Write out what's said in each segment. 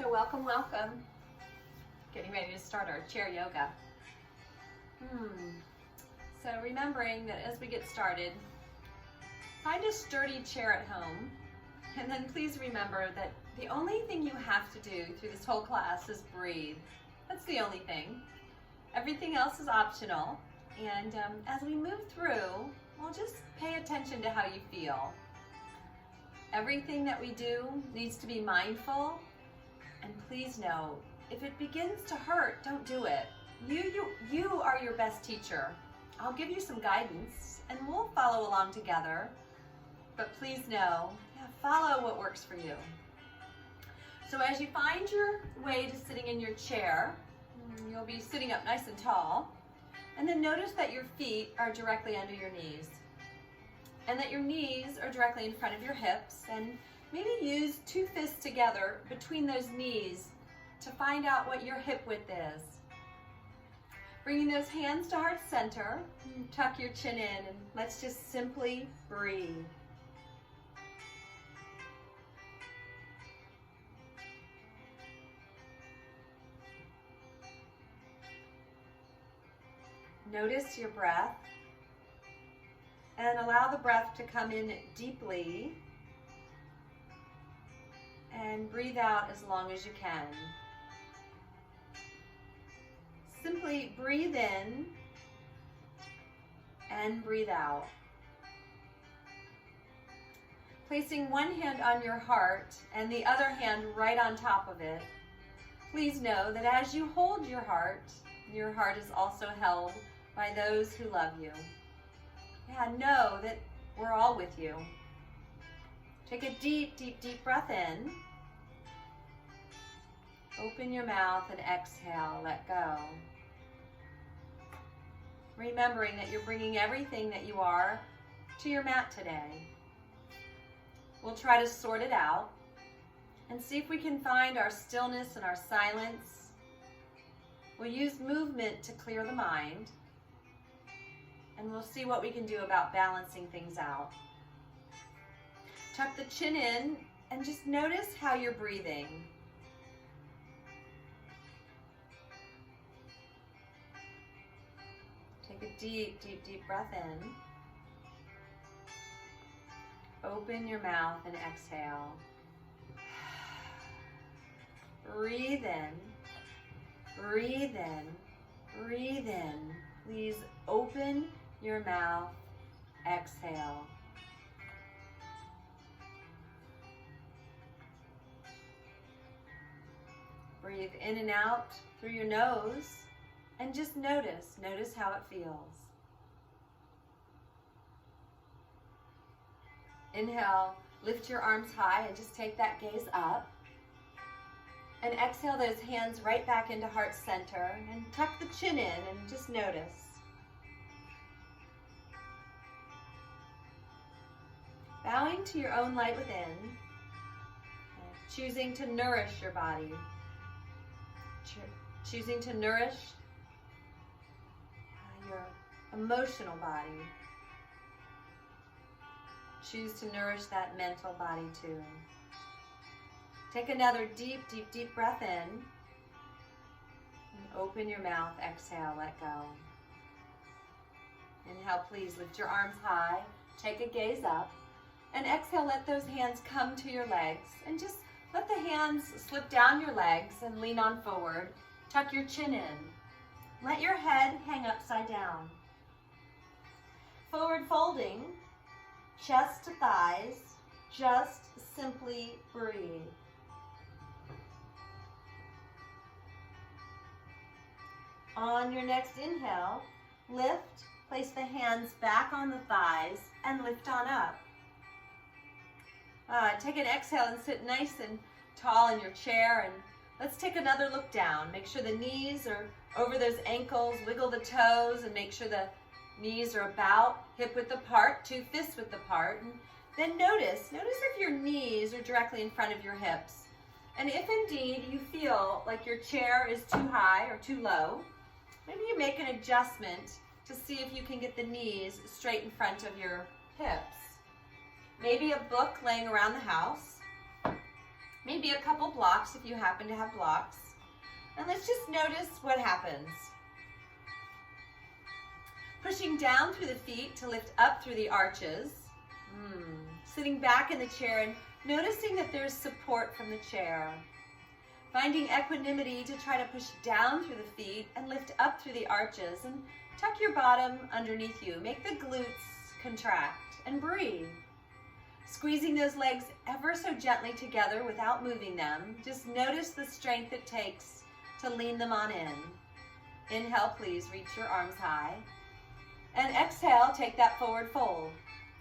So welcome, welcome. Getting ready to start our chair yoga. So remembering that as we get started, find a sturdy chair at home, and then please remember that the only thing you have to do through this whole class is breathe. That's the only thing. Everything else is optional, and as we move through, we'll just pay attention to how you feel. Everything that we do needs to be mindful, and please know, if it begins to hurt, don't do it. You are your best teacher. I'll give you some guidance, and we'll follow along together, but please know, follow what works for you. So as you find your way to sitting in your chair, you'll be sitting up nice and tall, and then notice that your feet are directly under your knees, and that your knees are directly in front of your hips, and maybe use two fists together between those knees to find out what your hip width is. Bringing those hands to heart center, tuck your chin in, and let's just simply breathe. Notice your breath, and allow the breath to come in deeply, and breathe out as long as you can. Simply breathe in and breathe out. Placing one hand on your heart and the other hand right on top of it, please know that as you hold your heart is also held by those who love you. Know that we're all with you. Take a deep, deep, deep breath in. Open your mouth and exhale, let go. Remembering that you're bringing everything that you are to your mat today. We'll try to sort it out and see if we can find our stillness and our silence. We'll use movement to clear the mind, and we'll see what we can do about balancing things out. Tuck the chin in and just notice how you're breathing. Take a deep, deep, deep breath in. Open your mouth and exhale. Breathe in, breathe in, breathe in. Please open your mouth, exhale. Breathe in and out through your nose, and just notice how it feels. Inhale, lift your arms high and just take that gaze up. And exhale those hands right back into heart center, and tuck the chin in and just notice. Bowing to your own light within, choosing to nourish your body, choosing to nourish your emotional body. Choose to nourish that mental body too. Take another deep, deep, deep breath in. And open your mouth, exhale, let go. Inhale, please lift your arms high, take a gaze up, and exhale, let those hands come to your legs, and just let the hands slip down your legs and lean on forward. Tuck your chin in. Let your head hang upside down. Forward folding, chest to thighs, just simply breathe. On your next inhale, lift, place the hands back on the thighs, and lift on up. Take an exhale and sit nice and tall in your chair, and let's take another look down. Make sure the knees are over those ankles, wiggle the toes, and make sure the knees are about hip width apart, two fists width apart. And then notice if your knees are directly in front of your hips. And if indeed you feel like your chair is too high or too low, maybe you make an adjustment to see if you can get the knees straight in front of your hips. Maybe a book laying around the house. maybe a couple blocks if you happen to have blocks. And let's just notice what happens. Pushing down through the feet to lift up through the arches. Sitting back in the chair and noticing that there's support from the chair. Finding equanimity to try to push down through the feet and lift up through the arches, and tuck your bottom underneath you. Make the glutes contract and breathe. Squeezing those legs ever so gently together without moving them. Just notice the strength it takes to lean them on in. Inhale, please, reach your arms high. And exhale, take that forward fold.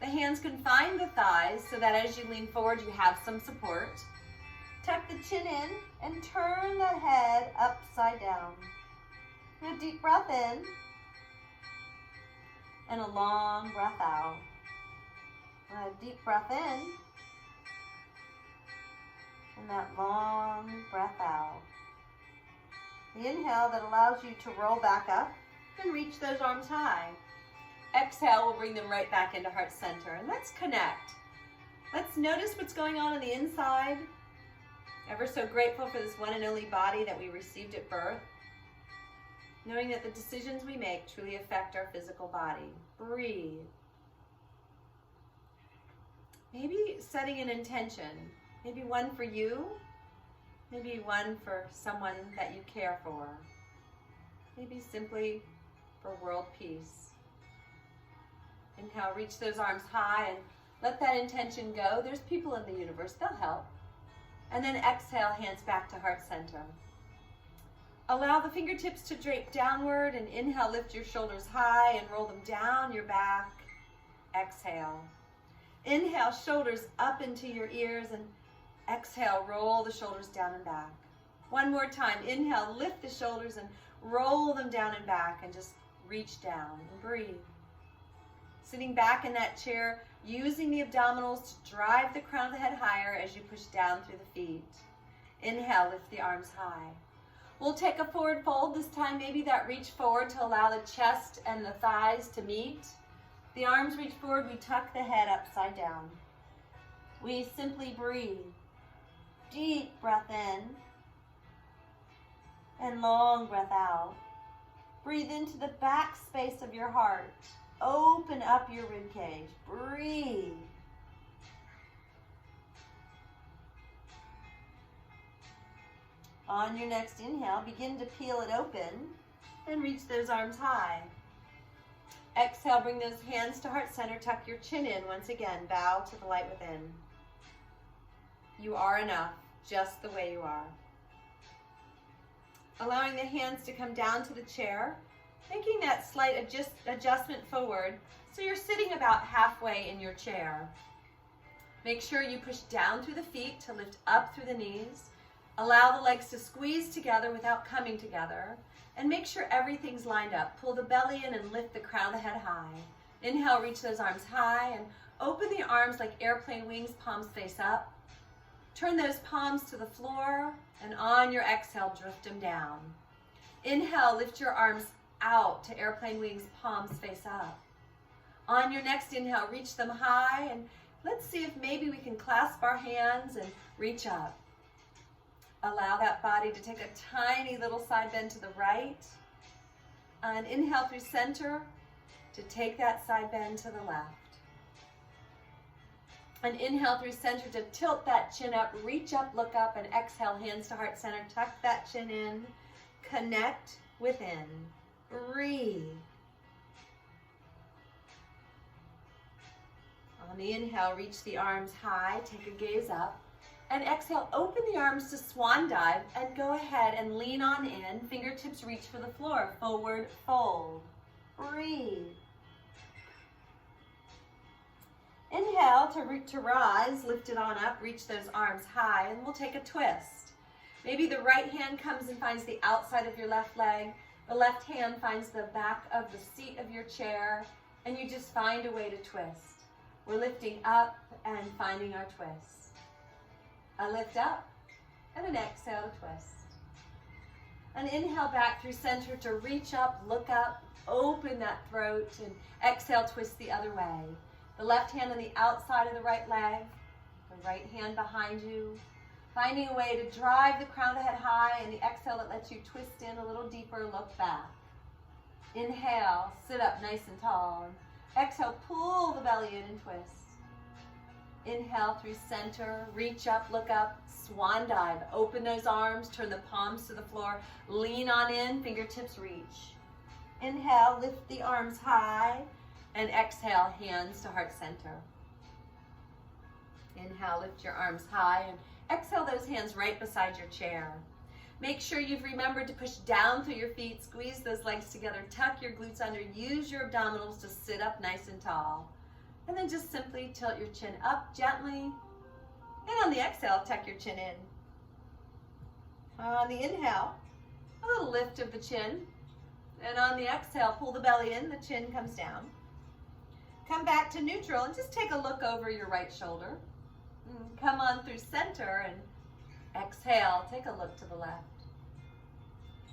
The hands can find the thighs so that as you lean forward, you have some support. Tuck the chin in and turn the head upside down. A deep breath in and a long breath out. A deep breath in and that long breath out. The inhale that allows you to roll back up and reach those arms high. Exhale will bring them right back into heart center. And let's connect. Let's notice what's going on the inside. Ever so grateful for this one and only body that we received at birth. Knowing that the decisions we make truly affect our physical body. Breathe. Maybe setting an intention. Maybe one for you. Maybe one for someone that you care for. Maybe simply for world peace. Inhale, reach those arms high and let that intention go. There's people in the universe, they'll help. And then exhale, hands back to heart center. Allow the fingertips to drape downward, and inhale, lift your shoulders high and roll them down your back. Exhale. Inhale, shoulders up into your ears, and exhale, roll the shoulders down and back. One more time. Inhale, lift the shoulders and roll them down and back, and just reach down and breathe. Sitting back in that chair, using the abdominals to drive the crown of the head higher as you push down through the feet. Inhale, lift the arms high. We'll take a forward fold this time, maybe that reach forward to allow the chest and the thighs to meet. The arms reach forward, we tuck the head upside down. We simply breathe. Deep breath in and long breath out. Breathe into the back space of your heart. Open up your rib cage. Breathe. On your next inhale, begin to peel it open and reach those arms high. Exhale, bring those hands to heart center. Tuck your chin in. Once again, bow to the light within. You are enough, just the way you are. Allowing the hands to come down to the chair. Making that slight adjustment forward so you're sitting about halfway in your chair. Make sure you push down through the feet to lift up through the knees. Allow the legs to squeeze together without coming together. And make sure everything's lined up. Pull the belly in and lift the crown of the head high. Inhale, reach those arms high and open the arms like airplane wings, palms face up. Turn those palms to the floor, and on your exhale, drift them down. Inhale, lift your arms out to airplane wings, palms face up. On your next inhale, reach them high, and let's see if maybe we can clasp our hands and reach up. Allow that body to take a tiny little side bend to the right. And inhale through center to take that side bend to the left. And inhale through center to tilt that chin up, reach up, look up, and exhale, hands to heart center. Tuck that chin in, connect within. Breathe. On the inhale, reach the arms high, take a gaze up. And exhale, open the arms to swan dive and go ahead and lean on in. Fingertips reach for the floor. Forward fold. Breathe. Inhale to rise, lift it on up, reach those arms high, and we'll take a twist. Maybe the right hand comes and finds the outside of your left leg. The left hand finds the back of the seat of your chair, and you just find a way to twist. We're lifting up and finding our twist. A lift up and an exhale to twist. An inhale back through center to reach up, look up, open that throat, and exhale, twist the other way. The left hand on the outside of the right leg, the right hand behind you. Finding a way to drive the crown of the head high, and the exhale that lets you twist in a little deeper, look back. Inhale, sit up nice and tall. Exhale, pull the belly in and twist. Inhale through center, reach up, look up, swan dive. Open those arms, turn the palms to the floor, lean on in, fingertips reach. Inhale, lift the arms high, and exhale, hands to heart center. Inhale, lift your arms high, and exhale those hands right beside your chair. Make sure you've remembered to push down through your feet, squeeze those legs together, tuck your glutes under, use your abdominals to sit up nice and tall. And then just simply tilt your chin up gently. And on the exhale, tuck your chin in. On the inhale, a little lift of the chin. And on the exhale, pull the belly in, the chin comes down. Come back to neutral and just take a look over your right shoulder. Come on through center and exhale, take a look to the left.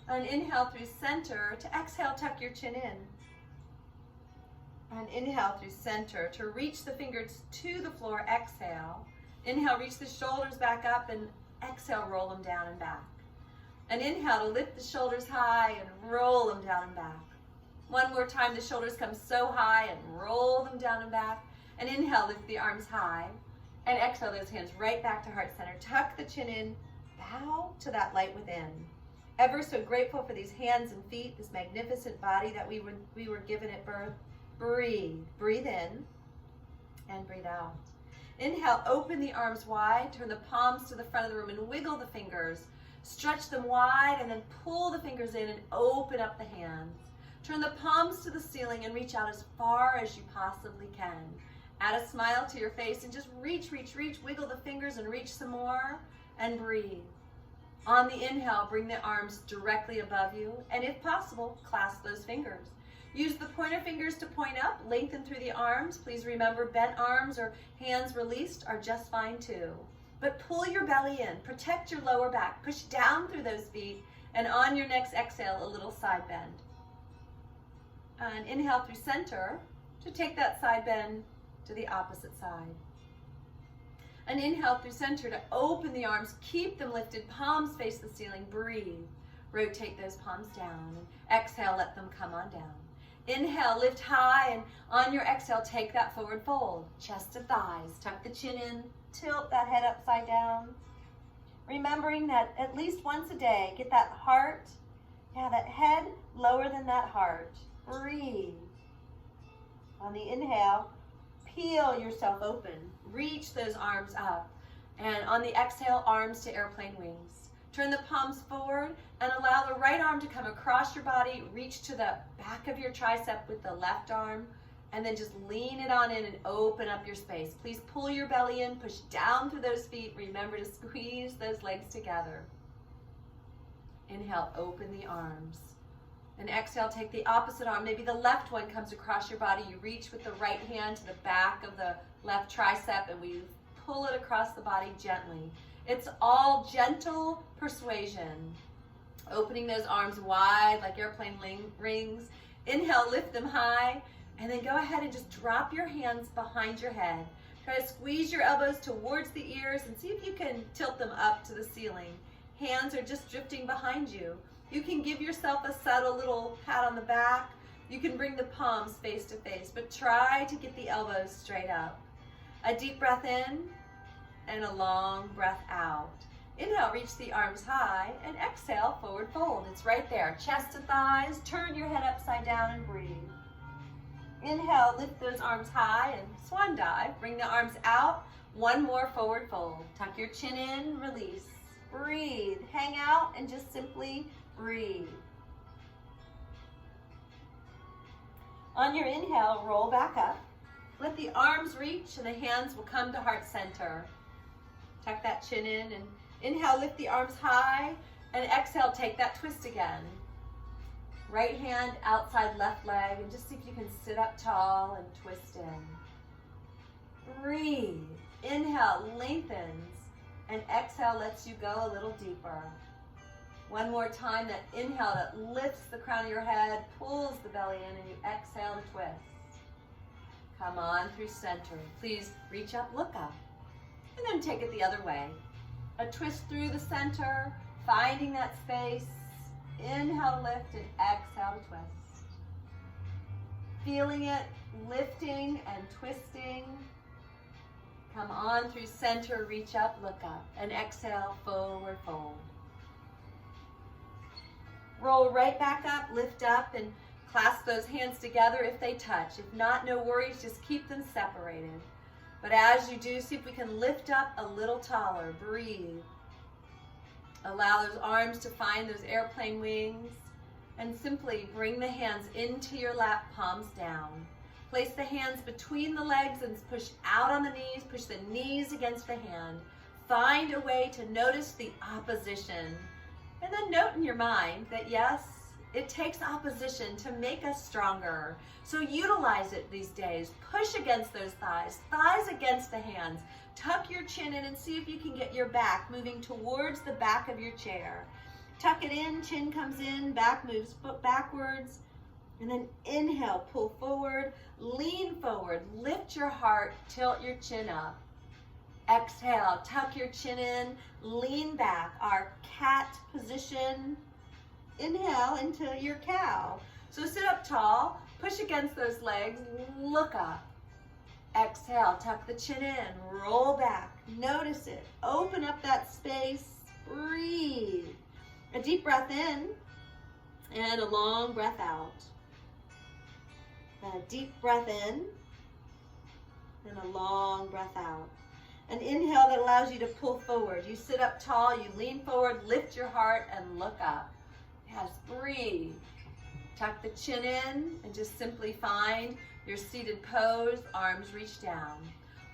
And inhale through center to exhale, tuck your chin in. And inhale through center to reach the fingers to the floor, exhale. Inhale, reach the shoulders back up, and exhale, roll them down and back. And inhale to lift the shoulders high and roll them down and back. One more time, the shoulders come so high and roll them down and back. And inhale, lift the arms high. And exhale those hands right back to heart center. Tuck the chin in, bow to that light within. Ever so grateful for these hands and feet, this magnificent body that we were given at birth. Breathe. Breathe in and breathe out. Inhale, open the arms wide, turn the palms to the front of the room and wiggle the fingers. Stretch them wide and then pull the fingers in and open up the hands. Turn the palms to the ceiling and reach out as far as you possibly can. Add a smile to your face and just reach, wiggle the fingers and reach some more and breathe. On the inhale, bring the arms directly above you and if possible, clasp those fingers. Use the pointer fingers to point up, lengthen through the arms. Please remember bent arms or hands released are just fine too. But pull your belly in, protect your lower back, push down through those feet, and on your next exhale, a little side bend. And inhale through center to take that side bend to the opposite side. And inhale through center to open the arms, keep them lifted, palms face the ceiling, breathe. Rotate those palms down, and exhale, let them come on down. Inhale, lift high, and on your exhale, take that forward fold. Chest to thighs, tuck the chin in, tilt that head upside down. Remembering that at least once a day, get that heart, that head lower than that heart. Breathe. On the inhale, peel yourself open. Reach those arms up. And on the exhale, arms to airplane wings. Turn the palms forward and allow the right arm to come across your body. Reach to the back of your tricep with the left arm. And then just lean it on in and open up your space. Please pull your belly in, push down through those feet. Remember to squeeze those legs together. Inhale, open the arms. And exhale, take the opposite arm. Maybe the left one comes across your body. You reach with the right hand to the back of the left tricep and we pull it across the body gently. It's all gentle persuasion. Opening those arms wide like airplane rings. Inhale, lift them high. And then go ahead and just drop your hands behind your head. Try to squeeze your elbows towards the ears and see if you can tilt them up to the ceiling. Hands are just drifting behind you. You can give yourself a subtle little pat on the back. You can bring the palms face to face, but try to get the elbows straight up. A deep breath in and a long breath out. Inhale, reach the arms high, and exhale, forward fold. It's right there. Chest to thighs, turn your head upside down and breathe. Inhale, lift those arms high and swan dive. Bring the arms out. One more forward fold. Tuck your chin in, release. Breathe. Hang out and just simply breathe. On your inhale, roll back up. Let the arms reach and the hands will come to heart center. Tuck that chin in and inhale, lift the arms high, and exhale, take that twist again. Right hand outside left leg, and just see if you can sit up tall and twist in. Breathe. Inhale, lengthens, and exhale lets you go a little deeper. One more time, that inhale that lifts the crown of your head, pulls the belly in, and you exhale to twist. Come on through center. Please reach up, look up, and then take it the other way. A twist through the center, finding that space. Inhale to lift and exhale to twist. Feeling it, lifting and twisting. Come on through center, reach up, look up, and exhale, forward fold. Roll right back up, lift up, and clasp those hands together if they touch. If not, no worries, just keep them separated. But as you do, see if we can lift up a little taller. Breathe. Allow those arms to find those airplane wings, and simply bring the hands into your lap, palms down. Place the hands between the legs and push out on the knees. Push the knees against the hand. Find a way to notice the opposition. And then note in your mind that yes, it takes opposition to make us stronger. So utilize it these days. Push against those thighs, thighs against the hands. Tuck your chin in and see if you can get your back moving towards the back of your chair. Tuck it in, chin comes in, back moves backwards. And then inhale, pull forward, lean forward, lift your heart, tilt your chin up. Exhale, tuck your chin in, lean back, our cat position. Inhale into your cow. So sit up tall, push against those legs, look up. Exhale, tuck the chin in, roll back, notice it. Open up that space, breathe. A deep breath in and a long breath out. A deep breath in and a long breath out. An inhale that allows you to pull forward. You sit up tall, you lean forward, lift your heart and look up. Yes, breathe. Tuck the chin in and just simply find your seated pose, arms reach down.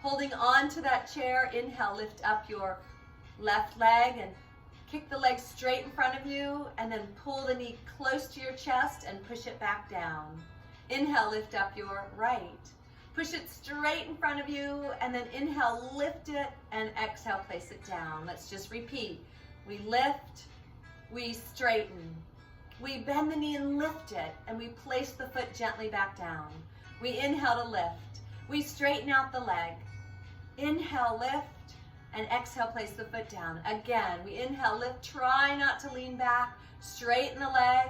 Holding on to that chair, inhale, lift up your left leg and kick the leg straight in front of you, and then pull the knee close to your chest and push it back down. Inhale, lift up your right. Push it straight in front of you, and then inhale, lift it, and exhale, place it down. Let's just repeat. We lift, we straighten. We bend the knee and lift it, and we place the foot gently back down. We inhale to lift. We straighten out the leg. Inhale, lift, and exhale, place the foot down. Again, we inhale, lift, try not to lean back, straighten the leg.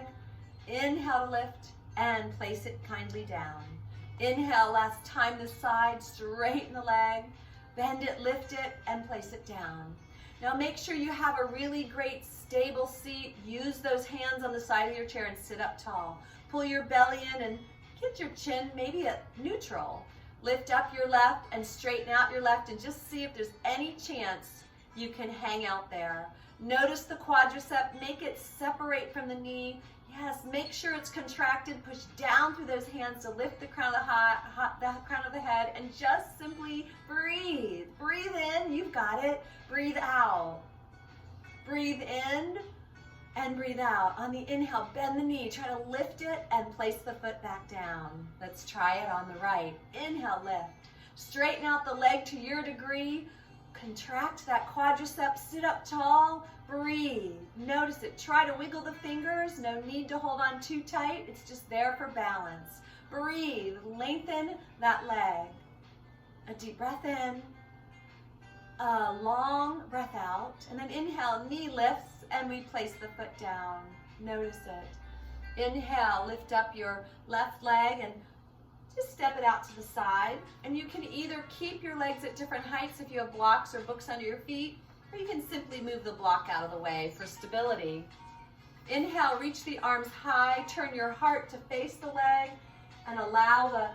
Inhale to lift, and place it kindly down. Inhale, last time this side, straighten the leg, bend it, lift it, and place it down. Now make sure you have a really great stable seat. Use those hands on the side of your chair and sit up tall. Pull your belly in and get your chin maybe at neutral. Lift up your left and straighten out your left, and just see if there's any chance you can hang out there. Notice the quadricep, make it separate from the knee. Yes, make sure it's contracted. Push down through those hands to lift the crown of the head, and just simply breathe. Breathe in, you've got it. Breathe out. Breathe in and breathe out. On the inhale, bend the knee. Try to lift it and place the foot back down. Let's try it on the right. Inhale, lift. Straighten out the leg to your degree. Contract that quadricep. Sit up tall. Breathe. Notice it. Try to wiggle the fingers. No need to hold on too tight. It's just there for balance. Breathe. Lengthen that leg. A deep breath in. A long breath out. And then inhale, knee lifts, and we place the foot down. Notice it. Inhale, lift up your left leg and just step it out to the side. And you can either keep your legs at different heights if you have blocks or books under your feet, or you can simply move the block out of the way for stability. Inhale, reach the arms high, turn your heart to face the leg, and allow the,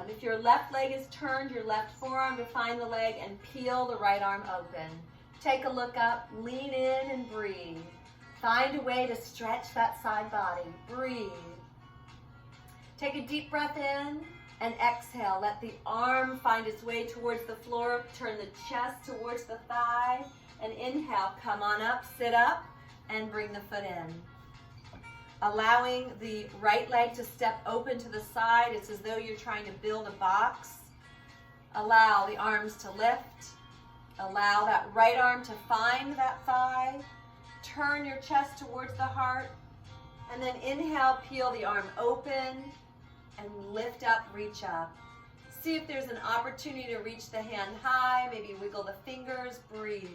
if your left leg is turned, your left forearm to find the leg and peel the right arm open. Take a look up, lean in and breathe. Find a way to stretch that side body. Breathe. Take a deep breath in and exhale. Let the arm find its way towards the floor. Turn the chest towards the thigh. And inhale, come on up, sit up, and bring the foot in. Allowing the right leg to step open to the side. It's as though you're trying to build a box. Allow the arms to lift. Allow that right arm to find that thigh. Turn your chest towards the heart. And then inhale, peel the arm open and lift up, reach up. See if there's an opportunity to reach the hand high. Maybe wiggle the fingers, breathe.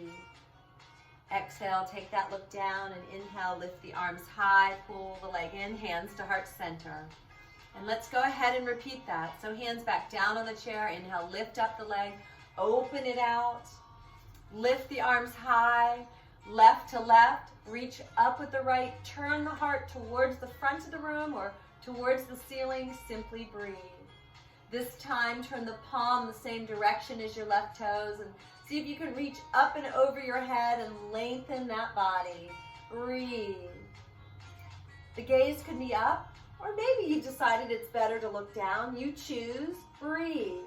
Exhale, take that look down, and inhale, lift the arms high, pull the leg in, hands to heart center. And let's go ahead and repeat that. So hands back down on the chair, inhale, lift up the leg, open it out, lift the arms high, left to left, reach up with the right, turn the heart towards the front of the room or towards the ceiling, simply breathe. This time, turn the palm the same direction as your left toes and see if you can reach up and over your head and lengthen that body. Breathe. The gaze could be up, or maybe you decided it's better to look down. You choose. Breathe.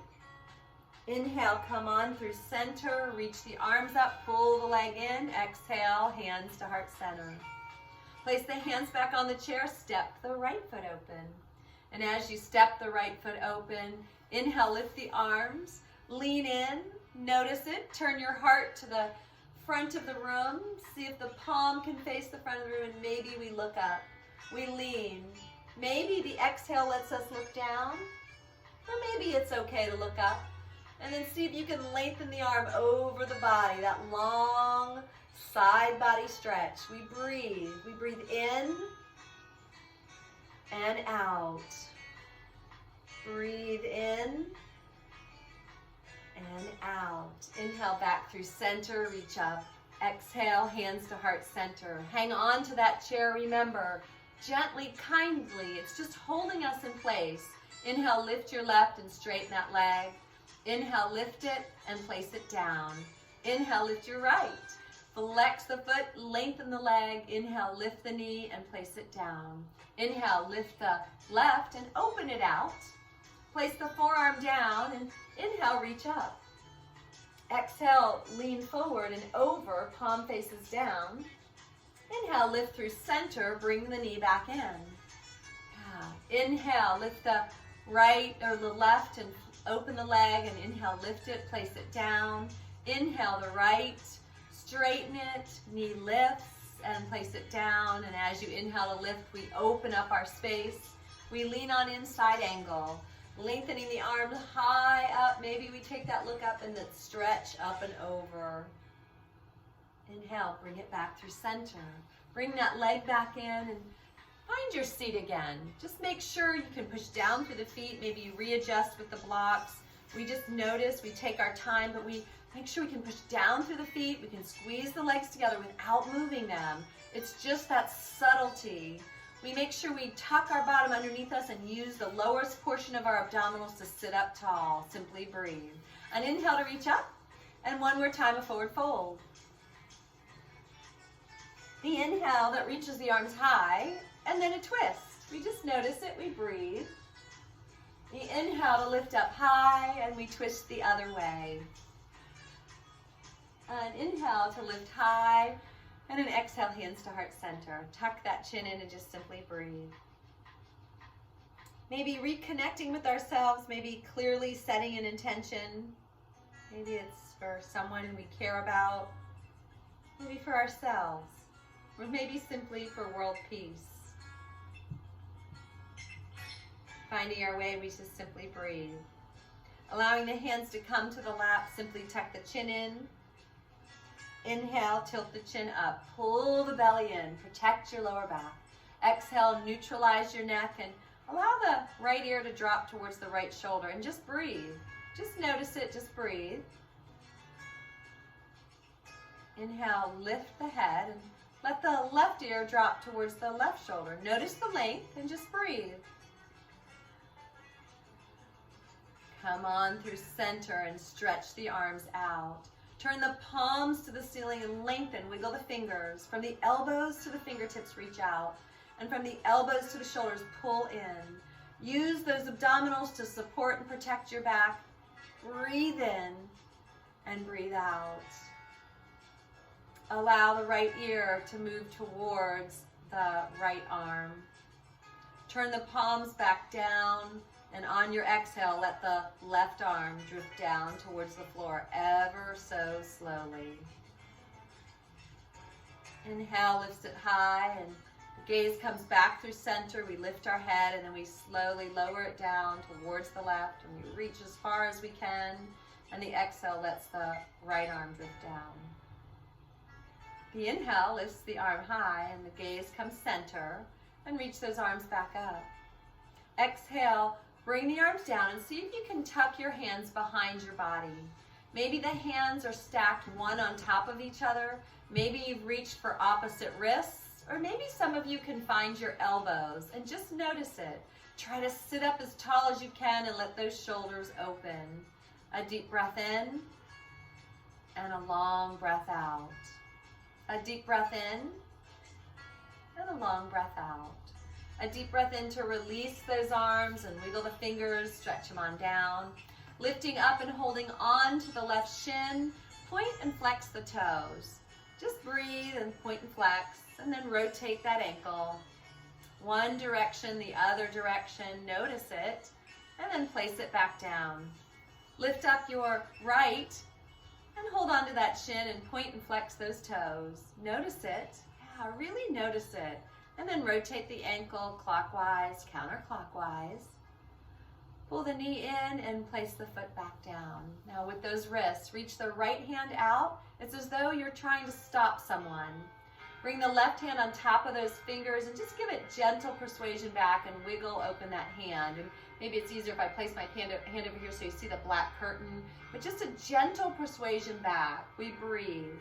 Inhale, come on through center, reach the arms up, pull the leg in. Exhale, hands to heart center. Place the hands back on the chair, step the right foot open. And as you step the right foot open, inhale, lift the arms, lean in, notice it, turn your heart to the front of the room, see if the palm can face the front of the room, and maybe we look up. We lean. Maybe the exhale lets us look down, or maybe it's okay to look up. And then see if you can lengthen the arm over the body, that long side body stretch. We breathe. We breathe in and out. Breathe in and out. Inhale back through center, reach up. Exhale, hands to heart center. Hang on to that chair, remember, gently, kindly. It's just holding us in place. Inhale, lift your left and straighten that leg. Inhale, lift it and place it down. Inhale, lift your right. Flex the foot, lengthen the leg. Inhale, lift the knee and place it down. Inhale, lift the left and open it out. Place the forearm down and inhale, reach up. Exhale, lean forward and over, palm faces down. Inhale, lift through center, bring the knee back in. Inhale, lift the right or the left and open the leg, and inhale, lift it, place it down. Inhale the right, straighten it, knee lifts and place it down. And as you inhale to lift, we open up our space. We lean on inside angle, lengthening the arms high up. Maybe we take that look up and that stretch up and over. Inhale, bring it back through center. Bring that leg back in and find your seat again. Just make sure you can push down through the feet. Maybe you readjust with the blocks. We just notice, we take our time, but we make sure we can push down through the feet. We can squeeze the legs together without moving them. It's just that subtlety. We make sure we tuck our bottom underneath us and use the lowest portion of our abdominals to sit up tall. Simply breathe. An inhale to reach up, and one more time, a forward fold. The inhale that reaches the arms high, and then a twist. We just notice it, we breathe. The inhale to lift up high, and we twist the other way. An inhale to lift high, and an exhale, hands to heart center. Tuck that chin in and just simply breathe. Maybe reconnecting with ourselves, maybe clearly setting an intention. Maybe it's for someone we care about, maybe for ourselves, or maybe simply for world peace. Finding our way, we just simply breathe. Allowing the hands to come to the lap, simply tuck the chin in. Inhale, tilt the chin up. Pull the belly in, protect your lower back. Exhale, neutralize your neck and allow the right ear to drop towards the right shoulder and just breathe. Just notice it, just breathe. Inhale, lift the head and let the left ear drop towards the left shoulder. Notice the length and just breathe. Come on through center and stretch the arms out. Turn the palms to the ceiling and lengthen. Wiggle the fingers. From the elbows to the fingertips, reach out. And from the elbows to the shoulders, pull in. Use those abdominals to support and protect your back. Breathe in and breathe out. Allow the right ear to move towards the right arm. Turn the palms back down. And on your exhale, let the left arm drift down towards the floor ever so slowly. Inhale, lifts it high, and the gaze comes back through center. We lift our head, and then we slowly lower it down towards the left, and we reach as far as we can. And the exhale lets the right arm drift down. The inhale lifts the arm high and the gaze comes center, and reach those arms back up. Exhale, bring the arms down and see if you can tuck your hands behind your body. Maybe the hands are stacked one on top of each other. Maybe you've reached for opposite wrists, or maybe some of you can find your elbows and just notice it. Try to sit up as tall as you can and let those shoulders open. A deep breath in and a long breath out. A deep breath in and a long breath out. A deep breath in to release those arms and wiggle the fingers, stretch them on down. Lifting up and holding on to the left shin, point and flex the toes. Just breathe and point and flex, and then rotate that ankle. One direction, the other direction, notice it, and then place it back down. Lift up your right and hold on to that shin and point and flex those toes. Notice it. Yeah, really notice it. And then rotate the ankle clockwise, counterclockwise. Pull the knee in and place the foot back down. Now with those wrists, reach the right hand out. It's as though you're trying to stop someone. Bring the left hand on top of those fingers and just give it gentle persuasion back and wiggle open that hand. And maybe it's easier if I place my hand over here so you see the black curtain, but just a gentle persuasion back. We breathe.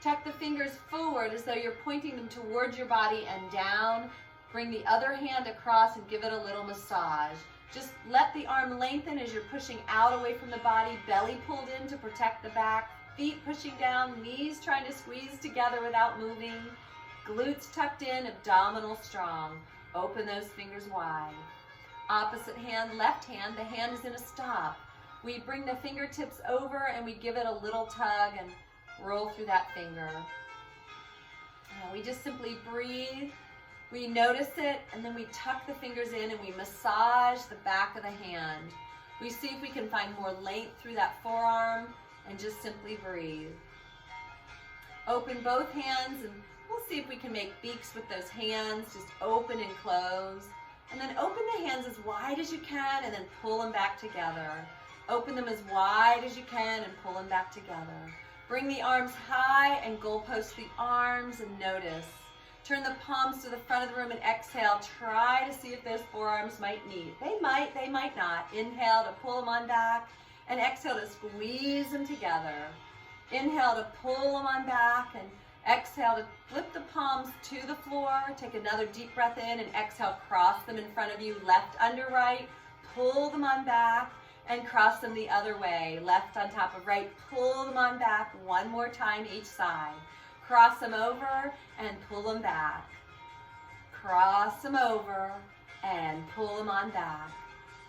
Tuck the fingers forward as though you're pointing them towards your body and down. Bring the other hand across and give it a little massage. Just let the arm lengthen as you're pushing out away from the body, belly pulled in to protect the back, feet pushing down, knees trying to squeeze together without moving, glutes tucked in, abdominal strong. Open those fingers wide. Opposite hand, left hand, the hand is in a stop. We bring the fingertips over and we give it a little tug and roll through that finger. Now we just simply breathe. We notice it, and then we tuck the fingers in and we massage the back of the hand. We see if we can find more length through that forearm and just simply breathe. Open both hands and we'll see if we can make beaks with those hands. Just open and close. And then open the hands as wide as you can and then pull them back together. Open them as wide as you can and pull them back together. Bring the arms high and goalpost the arms and notice. Turn the palms to the front of the room and exhale. Try to see if those forearms might meet. They might not. Inhale to pull them on back and exhale to squeeze them together. Inhale to pull them on back and exhale to flip the palms to the floor. Take another deep breath in and exhale, cross them in front of you, left under right. Pull them on back and cross them the other way. Left on top of right, pull them on back. One more time each side. Cross them over and pull them back. Cross them over and pull them on back.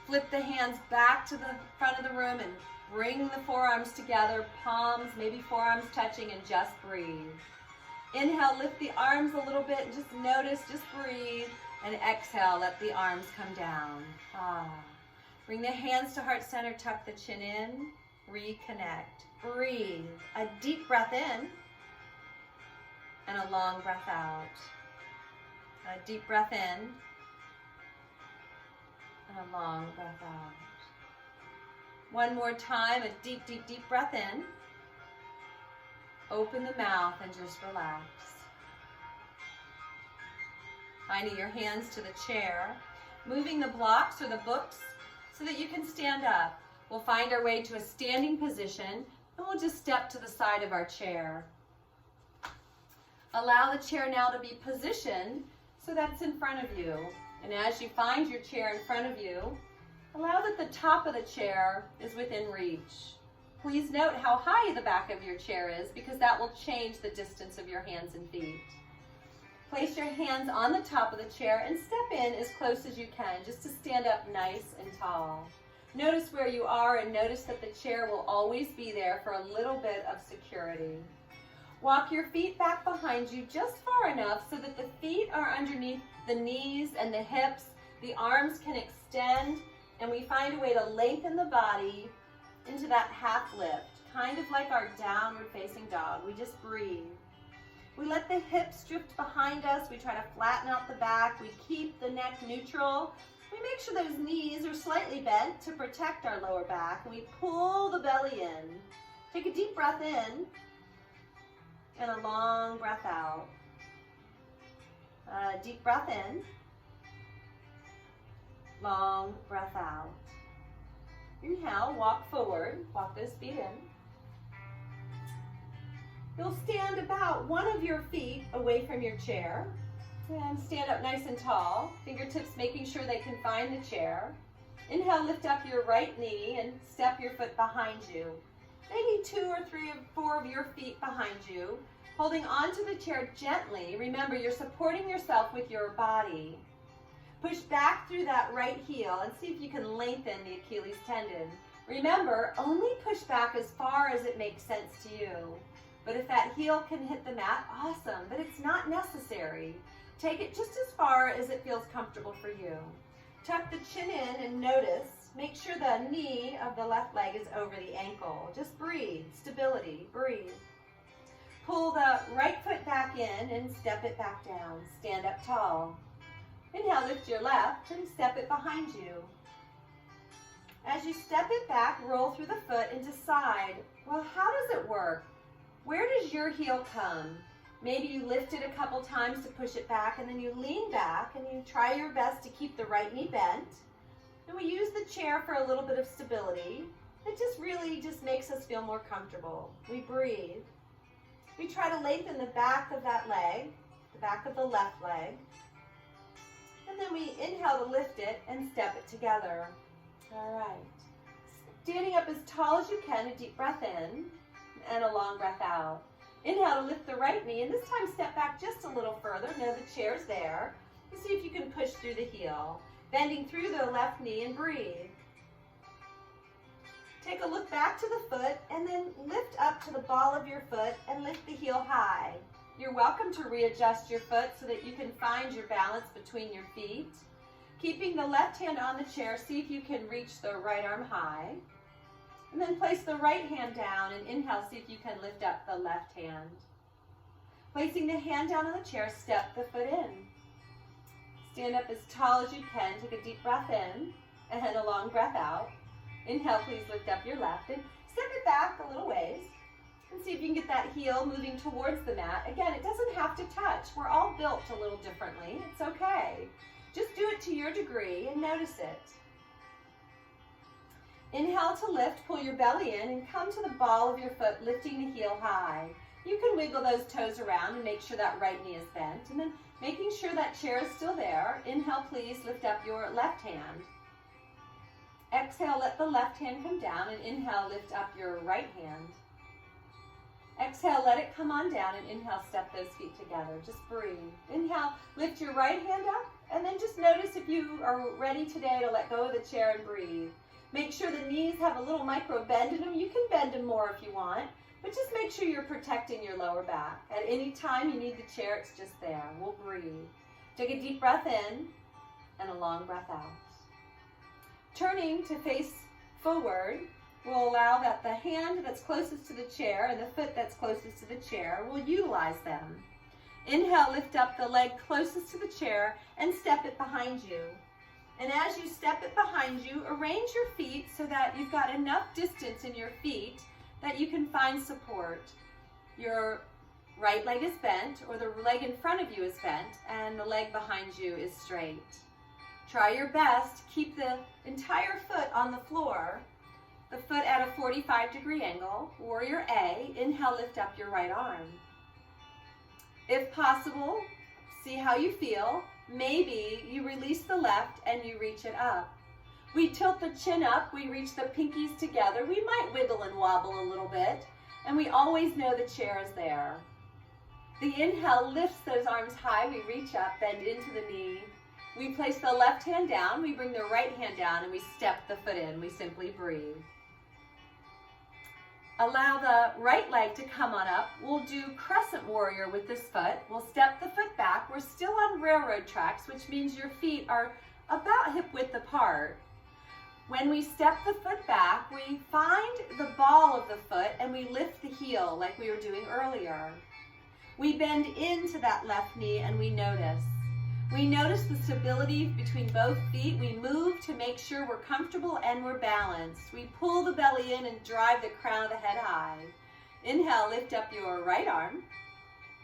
Flip the hands back to the front of the room and bring the forearms together, palms, maybe forearms touching, and just breathe. Inhale, lift the arms a little bit and just notice, just breathe. And exhale, let the arms come down. Bring the hands to heart center, tuck the chin in, reconnect. Breathe. A deep breath in. And a long breath out. A deep breath in. And a long breath out. One more time, a deep, deep, deep breath in. Open the mouth and just relax. Finding your hands to the chair. Moving the blocks or the books so that you can stand up. We'll find our way to a standing position and we'll just step to the side of our chair. Allow the chair now to be positioned so that's in front of you. And as you find your chair in front of you, allow that the top of the chair is within reach. Please note how high the back of your chair is because that will change the distance of your hands and feet. Place your hands on the top of the chair and step in as close as you can just to stand up nice and tall. Notice where you are and notice that the chair will always be there for a little bit of security. Walk your feet back behind you just far enough so that the feet are underneath the knees and the hips. The arms can extend and we find a way to lengthen the body into that half lift, kind of like our downward facing dog. We just breathe. We let the hips drift behind us. We try to flatten out the back. We keep the neck neutral. We make sure those knees are slightly bent to protect our lower back. And we pull the belly in. Take a deep breath in. and a long breath out. Deep breath in. Long breath out. Inhale, walk forward, walk those feet in. You'll stand about one of your feet away from your chair and stand up nice and tall, fingertips making sure they can find the chair. Inhale, lift up your right knee and step your foot behind you. Maybe 2 or 3 or 4 of your feet behind you, holding onto the chair gently. Remember, you're supporting yourself with your body. Push back through that right heel and see if you can lengthen the Achilles tendon. Remember, only push back as far as it makes sense to you. But if that heel can hit the mat, awesome, but it's not necessary. Take it just as far as it feels comfortable for you. Tuck the chin in and notice. Make sure the knee of the left leg is over the ankle. Just breathe, stability, breathe. Pull the right foot back in and step it back down. Stand up tall. Inhale, lift your left and step it behind you. As you step it back, roll through the foot and decide, well, how does it work? Where does your heel come? Maybe you lift it a couple times to push it back, and then you lean back and you try your best to keep the right knee bent. And we use the chair for a little bit of stability. It just really makes us feel more comfortable. We breathe. We try to lengthen the back of that leg, the back of the left leg. And then we inhale to lift it and step it together. All right. Standing up as tall as you can, a deep breath in and a long breath out. Inhale to lift the right knee, and this time step back just a little further. Know the chair's there. And see if you can push through the heel. Bending through the left knee and breathe. Take a look back to the foot and then lift up to the ball of your foot and lift the heel high. You're welcome to readjust your foot so that you can find your balance between your feet. Keeping the left hand on the chair, see if you can reach the right arm high. And then place the right hand down and inhale, see if you can lift up the left hand. Placing the hand down on the chair, step the foot in. Stand up as tall as you can, take a deep breath in and a long breath out. Inhale, please lift up your left and step it back a little ways. And see if you can get that heel moving towards the mat. Again, it doesn't have to touch. We're all built a little differently. It's okay. Just do it to your degree and notice it. Inhale to lift, pull your belly in and come to the ball of your foot, lifting the heel high. You can wiggle those toes around and make sure that right knee is bent. And then making sure that chair is still there. Inhale, please lift up your left hand. Exhale, let the left hand come down and inhale, lift up your right hand. Exhale, let it come on down and inhale, step those feet together. Just breathe. Inhale, lift your right hand up and then just notice if you are ready today to let go of the chair and breathe. Make sure the knees have a little micro bend in them. You can bend them more if you want, but just make sure you're protecting your lower back. At any time you need the chair, it's just there. We'll breathe. Take a deep breath in and a long breath out. Turning to face forward will allow that the hand that's closest to the chair and the foot that's closest to the chair will utilize them. Inhale, lift up the leg closest to the chair and step it behind you. And as you step it behind you, arrange your feet so that you've got enough distance in your feet that you can find support. Your right leg is bent, or the leg in front of you is bent, and the leg behind you is straight. Try your best. Keep the entire foot on the floor, the foot at a 45-degree angle. Warrior A, inhale, lift up your right arm. If possible, see how you feel. Maybe you release the left and you reach it up. We tilt the chin up, we reach the pinkies together. We might wiggle and wobble a little bit, and we always know the chair is there. The inhale lifts those arms high, we reach up, bend into the knee. We place the left hand down, we bring the right hand down, and we step the foot in. We simply breathe. Allow the right leg to come on up. We'll do crescent warrior with this foot. We'll step the foot back. We're still on railroad tracks, which means your feet are about hip width apart. When we step the foot back, we find the ball of the foot and we lift the heel like we were doing earlier. We bend into that left knee and we notice. We notice the stability between both feet. We move to make sure we're comfortable and we're balanced. We pull the belly in and drive the crown of the head high. Inhale, lift up your right arm.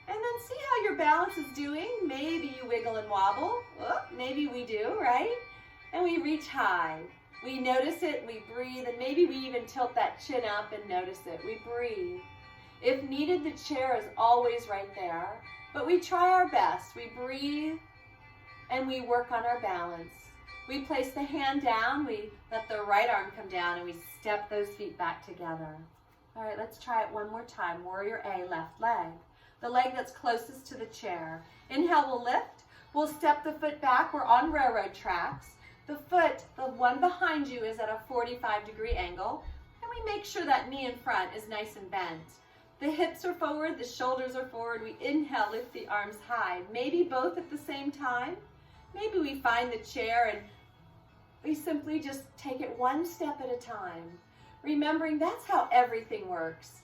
And then see how your balance is doing. Maybe you wiggle and wobble. Oh, maybe we do, right? And we reach high. We notice it, we breathe, and maybe we even tilt that chin up and notice it. We breathe. If needed, the chair is always right there, but we try our best. We breathe and we work on our balance. We place the hand down, we let the right arm come down, and we step those feet back together. All right, let's try it one more time. Warrior A, left leg. The leg that's closest to the chair. Inhale, we'll lift. We'll step the foot back. We're on railroad tracks. The foot, the one behind you, is at a 45-degree angle, and we make sure that knee in front is nice and bent. The hips are forward, the shoulders are forward. We inhale, lift the arms high. Maybe both at the same time. Maybe we find the chair and we simply just take it one step at a time. Remembering that's how everything works.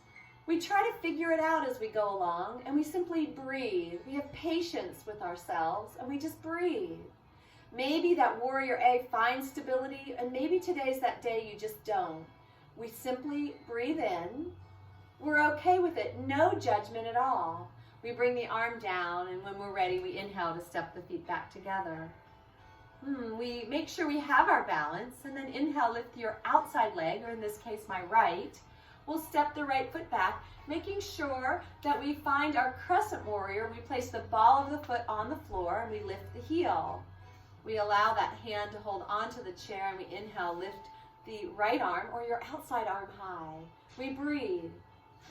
We try to figure it out as we go along, and we simply breathe. We have patience with ourselves, and we just breathe. Maybe that warrior A finds stability, and maybe today's that day you just don't. We simply breathe in. We're okay with it, no judgment at all. We bring the arm down, and when we're ready, we inhale to step the feet back together. We make sure we have our balance, and then inhale, lift your outside leg, or in this case, my right. We'll step the right foot back, making sure that we find our crescent warrior. We place the ball of the foot on the floor, and we lift the heel. We allow that hand to hold onto the chair, and we inhale, lift the right arm or your outside arm high. We breathe.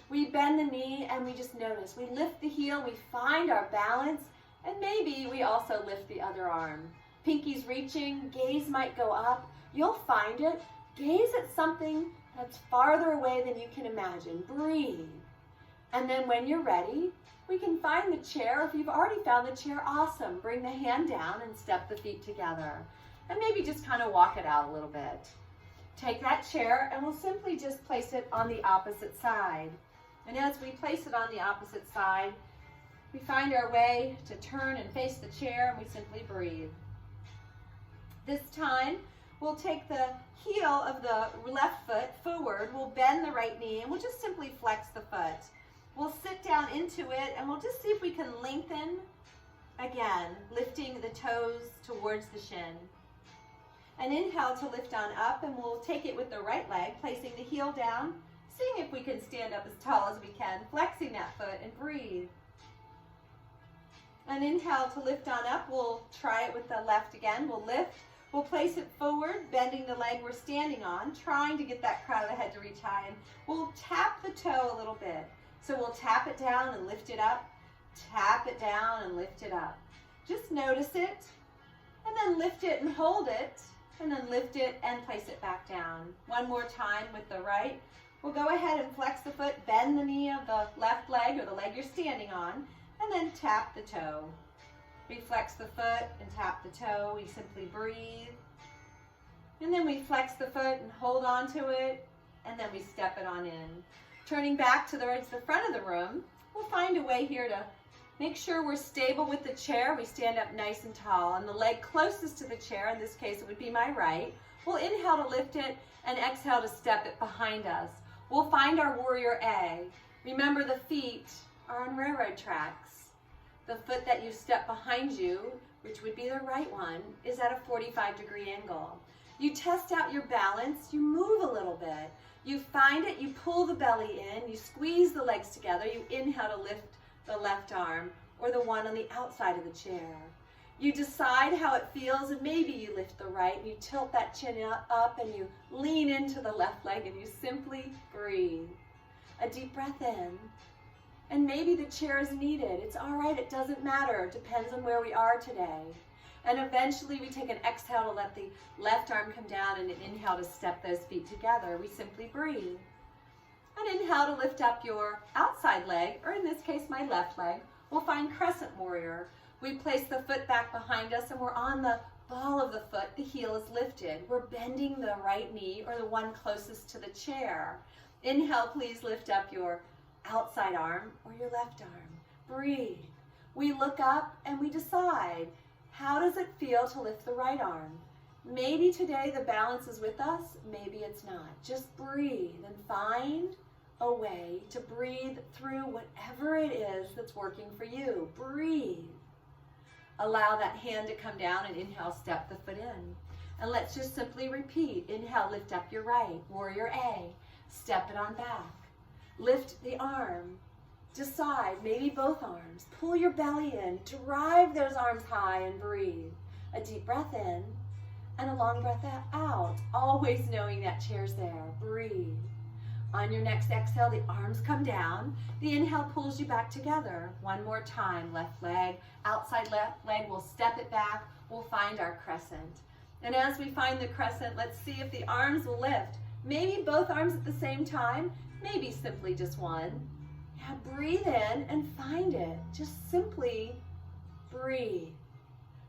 We bend the knee, and we just notice. We lift the heel, we find our balance, and maybe we also lift the other arm. Pinky's reaching, gaze might go up. You'll find it. Gaze at something that's farther away than you can imagine. Breathe. And then when you're ready, we can find the chair. If you've already found the chair, awesome. Bring the hand down and step the feet together. And maybe just kind of walk it out a little bit. Take that chair and we'll simply just place it on the opposite side. And as we place it on the opposite side, we find our way to turn and face the chair, and we simply breathe. This time, we'll take the heel of the left foot forward, we'll bend the right knee, and we'll just simply flex the foot. We'll sit down into it, and we'll just see if we can lengthen, again, lifting the toes towards the shin. And inhale to lift on up, and we'll take it with the right leg, placing the heel down, seeing if we can stand up as tall as we can, flexing that foot, and breathe. And inhale to lift on up, we'll try it with the left again, we'll lift. We'll place it forward, bending the leg we're standing on, trying to get that crown of the head to reach high. And we'll tap the toe a little bit. So we'll tap it down and lift it up, tap it down and lift it up. Just notice it, and then lift it and hold it, and then lift it and place it back down. One more time with the right. We'll go ahead and flex the foot, bend the knee of the left leg or the leg you're standing on, and then tap the toe. We flex the foot and tap the toe. We simply breathe. And then we flex the foot and hold on to it, and then we step it on in. Turning back to the front of the room, we'll find a way here to make sure we're stable with the chair. We stand up nice and tall, and the leg closest to the chair, in this case it would be my right, we'll inhale to lift it and exhale to step it behind us. We'll find our warrior A. Remember, the feet are on railroad tracks. The foot that you step behind you, which would be the right one, is at a 45-degree angle. You test out your balance, you move a little bit. You find it, you pull the belly in, you squeeze the legs together, you inhale to lift the left arm or the one on the outside of the chair. You decide how it feels, and maybe you lift the right and you tilt that chin up and you lean into the left leg and you simply breathe. A deep breath in. And maybe the chair is needed. It's all right, it doesn't matter. It depends on where we are today. And eventually we take an exhale to let the left arm come down and an inhale to step those feet together. We simply breathe. And inhale to lift up your outside leg, or in this case, my left leg. We'll find crescent warrior. We place the foot back behind us and we're on the ball of the foot. The heel is lifted. We're bending the right knee or the one closest to the chair. Inhale, please lift up your outside arm or your left arm. Breathe. We look up and we decide, how does it feel to lift the right arm? Maybe today the balance is with us, maybe it's not. Just breathe and find a way to breathe through whatever it is that's working for you. Breathe. Allow that hand to come down and inhale, step the foot in. And let's just simply repeat. Inhale, lift up your right, warrior A. Step it on back. Lift the arm. Decide, maybe both arms. Pull your belly in. Drive those arms high and breathe. A deep breath in and a long breath out. Always knowing that chair's there. Breathe. On your next exhale, the arms come down. The inhale pulls you back together. One more time. Left leg, outside left leg. We'll step it back. We'll find our crescent. And as we find the crescent, let's see if the arms will lift. Maybe both arms at the same time. Maybe simply just one. Yeah, breathe in and find it. Just simply breathe.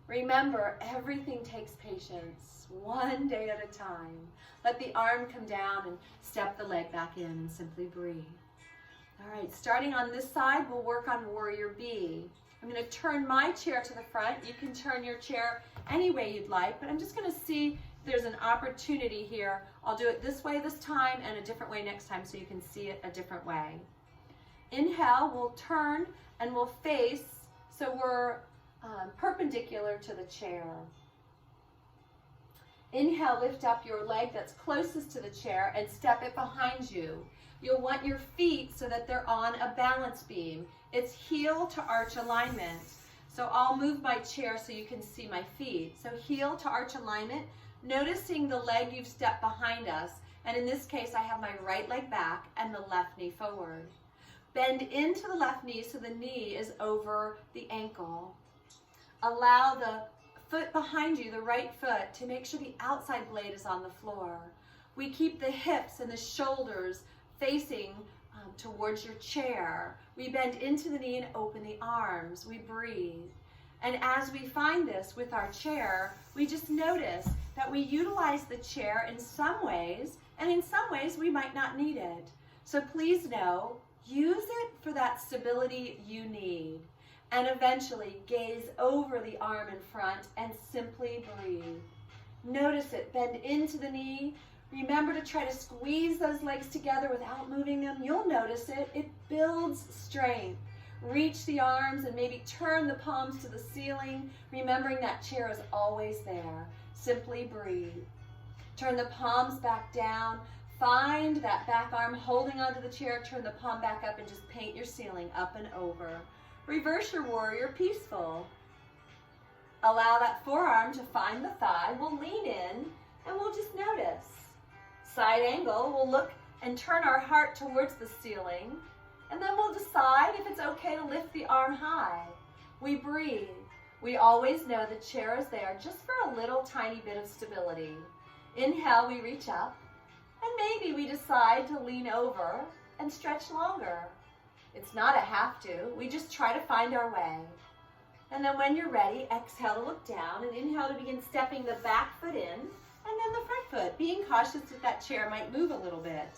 Remember, everything takes patience, one day at a time. Let the arm come down and step the leg back in and simply breathe. All right, starting on this side, we'll work on warrior B. I'm going to turn my chair to the front. You can turn your chair any way you'd like, but I'm just going to see if there's an opportunity here. I'll do it this way this time and a different way next time so you can see it a different way. Inhale, we'll turn and we'll face so we're perpendicular to the chair. Inhale, lift up your leg that's closest to the chair and step it behind you. You'll want your feet so that they're on a balance beam. It's heel to arch alignment. So I'll move my chair so you can see my feet. So heel to arch alignment, noticing the leg you've stepped behind us. And in this case, I have my right leg back and the left knee forward. Bend into the left knee so the knee is over the ankle. Allow the foot behind you, the right foot, to make sure the outside blade is on the floor. We keep the hips and the shoulders facing towards your chair. We bend into the knee and open the arms. We breathe. And as we find this with our chair, we just notice that we utilize the chair in some ways, and in some ways we might not need it. So please know, use it for that stability you need. And eventually gaze over the arm in front and simply breathe. Notice it, bend into the knee. Remember to try to squeeze those legs together without moving them. You'll notice it. It builds strength. Reach the arms and maybe turn the palms to the ceiling, remembering that chair is always there. Simply breathe. Turn the palms back down. Find that back arm holding onto the chair. Turn the palm back up and just paint your ceiling up and over. Reverse your warrior peaceful. Allow that forearm to find the thigh. We'll lean in and we'll just notice. Side angle, we'll look and turn our heart towards the ceiling. And then we'll decide if it's okay to lift the arm high. We breathe. We always know the chair is there just for a little tiny bit of stability. Inhale, we reach up. And maybe we decide to lean over and stretch longer. It's not a have to. We just try to find our way. And then when you're ready, exhale to look down and inhale to begin stepping the back foot in and then the front foot, being cautious that that chair might move a little bit.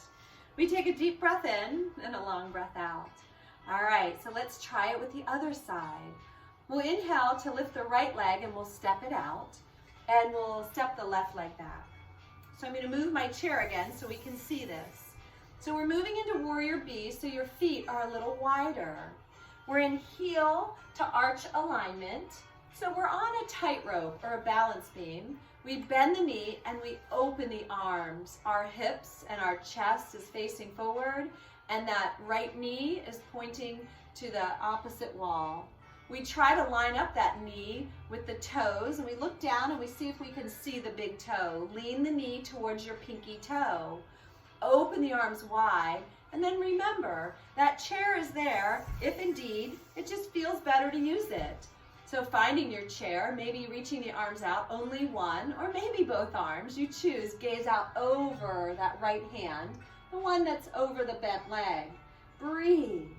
We take a deep breath in and a long breath out. All right, so let's try it with the other side. We'll inhale to lift the right leg and we'll step it out and we'll step the left leg back. So I'm going to move my chair again so we can see this. So we're moving into warrior B, so your feet are a little wider. We're in heel to arch alignment. So we're on a tightrope or a balance beam. We bend the knee and we open the arms. Our hips and our chest is facing forward and that right knee is pointing to the opposite wall. We try to line up that knee with the toes and we look down and we see if we can see the big toe. Lean the knee towards your pinky toe. Open the arms wide, and then remember that chair is there if indeed it just feels better to use it. So finding your chair, maybe reaching the arms out, only one, or maybe both arms, you choose, gaze out over that right hand, the one that's over the bent leg. Breathe.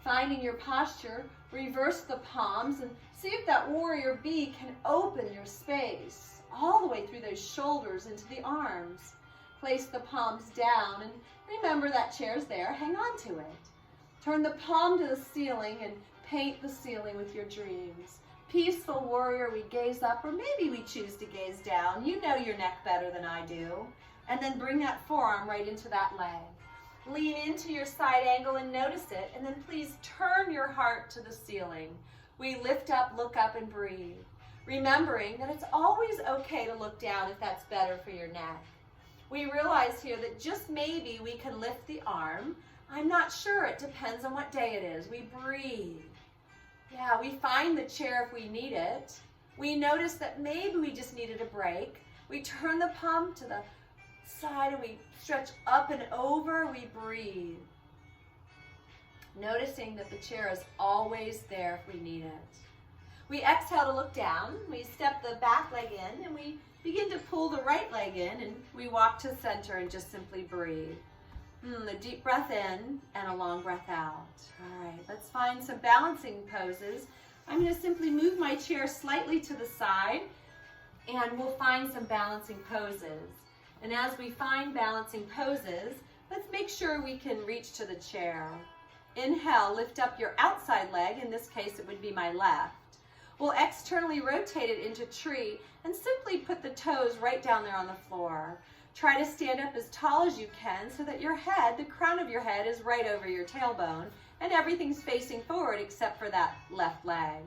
Finding your posture, reverse the palms and see if that warrior B can open your space all the way through those shoulders into the arms. Place the palms down and remember that chair's there. Hang on to it. Turn the palm to the ceiling and paint the ceiling with your dreams. Peaceful warrior, we gaze up or maybe we choose to gaze down. You know your neck better than I do. And then bring that forearm right into that leg. Lean into your side angle and notice it, and then please turn your heart to the ceiling. We lift up, look up, and breathe. Remembering that it's always okay to look down if that's better for your neck. We realize here that just maybe we can lift the arm. I'm not sure, it depends on what day it is. We breathe. Yeah, we find the chair if we need it. We notice that maybe we just needed a break. We turn the palm to the side and we stretch up and over, we breathe. Noticing that the chair is always there if we need it. We exhale to look down, we step the back leg in, and we begin to pull the right leg in, and we walk to center and just simply breathe. A deep breath in and a long breath out. All right, let's find some balancing poses. I'm going to simply move my chair slightly to the side, and we'll find some balancing poses. And as we find balancing poses, let's make sure we can reach to the chair. Inhale, lift up your outside leg. In this case, it would be my left. We'll externally rotate it into tree and simply put the toes right down there on the floor. Try to stand up as tall as you can so that your head, the crown of your head, is right over your tailbone and everything's facing forward except for that left leg.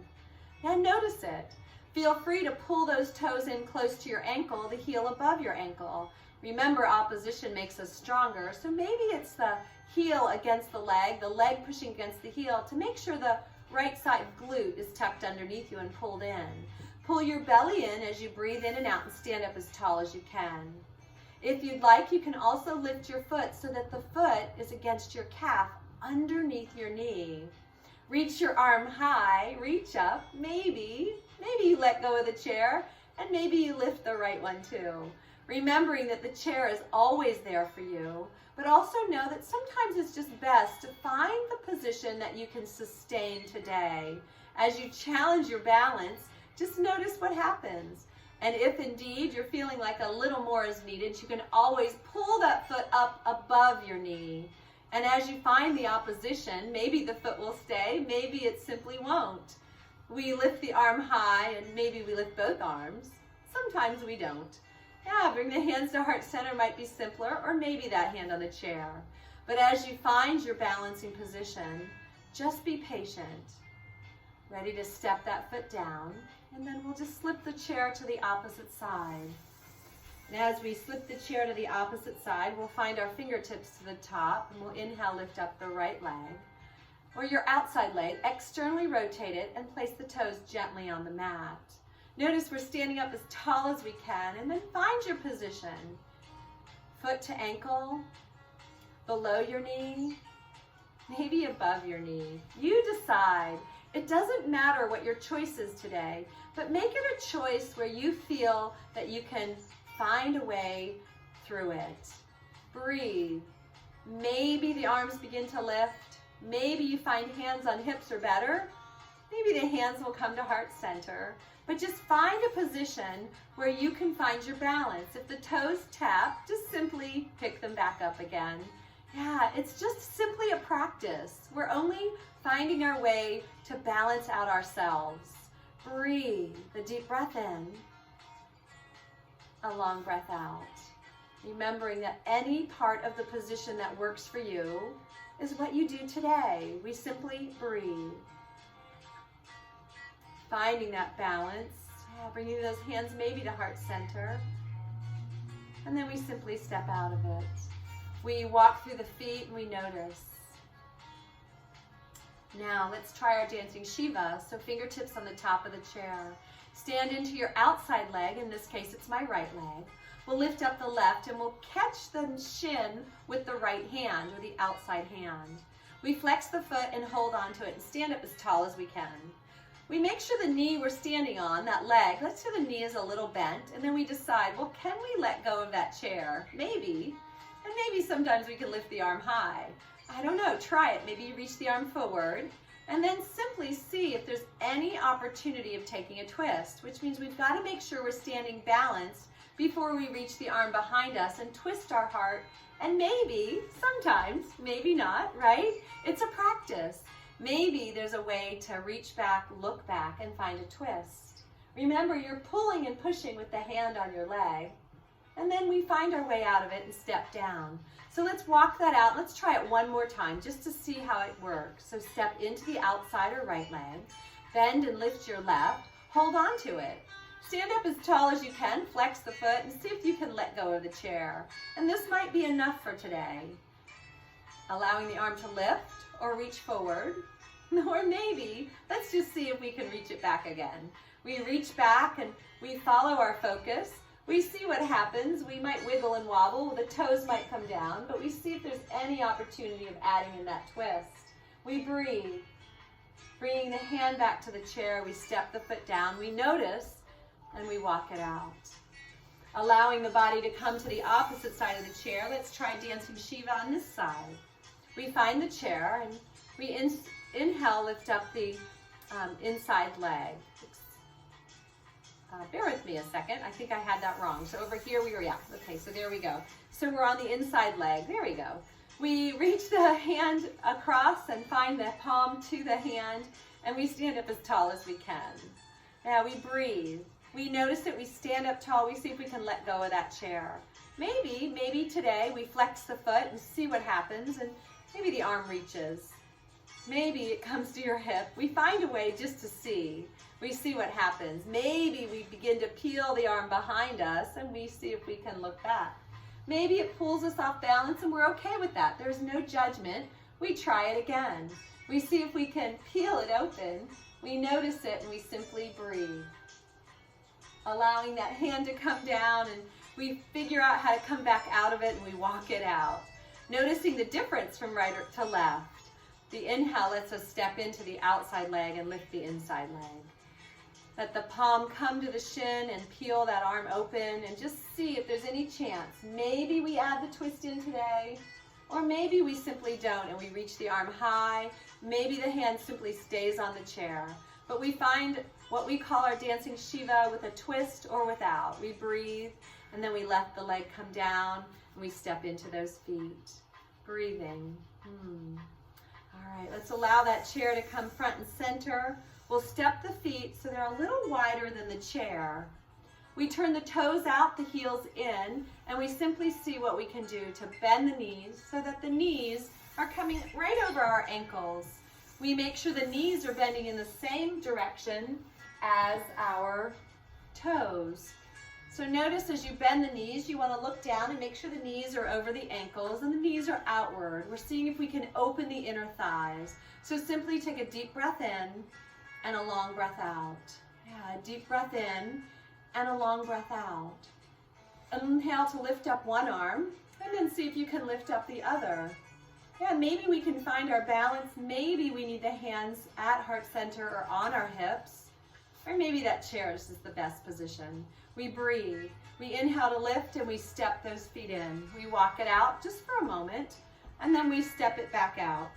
Now notice it. Feel free to pull those toes in close to your ankle, the heel above your ankle. Remember, opposition makes us stronger, so maybe it's the heel against the leg pushing against the heel to make sure the right side glute is tucked underneath you and pulled in. Pull your belly in as you breathe in and out and stand up as tall as you can. If you'd like, you can also lift your foot so that the foot is against your calf underneath your knee. Reach your arm high, reach up, maybe you let go of the chair, and maybe you lift the right one too. Remembering that the chair is always there for you, but also know that sometimes it's just best to find the position that you can sustain today. As you challenge your balance, just notice what happens. And if indeed you're feeling like a little more is needed, you can always pull that foot up above your knee. And as you find the opposition, maybe the foot will stay, maybe it simply won't. We lift the arm high and maybe we lift both arms. Sometimes we don't. Yeah, bring the hands to heart center might be simpler, or maybe that hand on the chair. But as you find your balancing position, just be patient. Ready to step that foot down, and then we'll just slip the chair to the opposite side. And as we slip the chair to the opposite side, we'll find our fingertips to the top, and we'll inhale, lift up the right leg, or your outside leg, externally rotate it, and place the toes gently on the mat. Notice we're standing up as tall as we can, and then find your position. Foot to ankle, below your knee, maybe above your knee. You decide. It doesn't matter what your choice is today, but make it a choice where you feel that you can find a way through it. Breathe. Maybe the arms begin to lift. Maybe you find hands on hips are better. Maybe the hands will come to heart center. But just find a position where you can find your balance. If the toes tap, just simply pick them back up again. Yeah, it's just simply a practice. We're only finding our way to balance out ourselves. Breathe, the deep breath in, a long breath out. Remembering that any part of the position that works for you is what you do today. We simply breathe. Finding that balance, bringing those hands maybe to heart center, and then we simply step out of it. We walk through the feet and we notice. Now let's try our dancing Shiva, so fingertips on the top of the chair. Stand into your outside leg, in this case it's my right leg. We'll lift up the left and we'll catch the shin with the right hand, or the outside hand. We flex the foot and hold on to it and stand up as tall as we can. We make sure the knee we're standing on, that leg, let's say the knee is a little bent, and then we decide, well, can we let go of that chair? Maybe. And maybe sometimes we can lift the arm high. I don't know, try it. Maybe you reach the arm forward, and then simply see if there's any opportunity of taking a twist, which means we've got to make sure we're standing balanced before we reach the arm behind us and twist our heart. And maybe, sometimes, maybe not, right? It's a practice. Maybe there's a way to reach back, look back, and find a twist. Remember, you're pulling and pushing with the hand on your leg, and then we find our way out of it and step down. So let's walk that out. Let's try it one more time just to see how it works. So step into the outside or right leg, bend and lift your left, hold on to it. Stand up as tall as you can, flex the foot, and see if you can let go of the chair. And this might be enough for today. Allowing the arm to lift or reach forward, or maybe let's just see if we can reach it back again. We reach back and we follow our focus. We see what happens. We might wiggle and wobble. The toes might come down, but we see if there's any opportunity of adding in that twist. We breathe. Bringing the hand back to the chair, we step the foot down. We notice and we walk it out. Allowing the body to come to the opposite side of the chair. Let's try dancing Shiva on this side. We find the chair and we inhale, lift up the inside leg. Bear with me a second. I think I had that wrong. So over here we were, yeah, okay, so there we go. So we're on the inside leg. There we go. We reach the hand across and find the palm to the hand, and we stand up as tall as we can. Now we breathe. We notice that we stand up tall. We see if we can let go of that chair. Maybe today we flex the foot and see what happens, and maybe the arm reaches. Maybe it comes to your hip. We find a way just to see. We see what happens. Maybe we begin to peel the arm behind us and we see if we can look back. Maybe it pulls us off balance and we're okay with that. There's no judgment. We try it again. We see if we can peel it open. We notice it and we simply breathe. Allowing that hand to come down, and we figure out how to come back out of it and we walk it out. Noticing the difference from right to left. The inhale lets us step into the outside leg and lift the inside leg. Let the palm come to the shin and peel that arm open and just see if there's any chance. Maybe we add the twist in today, or maybe we simply don't and we reach the arm high. Maybe the hand simply stays on the chair. But we find what we call our dancing Shiva with a twist or without. We breathe and then we let the leg come down and we step into those feet. Breathing. All right, let's allow that chair to come front and center. We'll step the feet so they're a little wider than the chair. We turn the toes out, the heels in, and we simply see what we can do to bend the knees so that the knees are coming right over our ankles. We make sure the knees are bending in the same direction as our toes. So notice as you bend the knees, you want to look down and make sure the knees are over the ankles and the knees are outward. We're seeing if we can open the inner thighs. So simply take a deep breath in and a long breath out. Yeah, a deep breath in and a long breath out. Inhale to lift up one arm and then see if you can lift up the other. Yeah, maybe we can find our balance. Maybe we need the hands at heart center or on our hips. Or maybe that chair is the best position. We breathe. We inhale to lift and we step those feet in. We walk it out just for a moment and then we step it back out.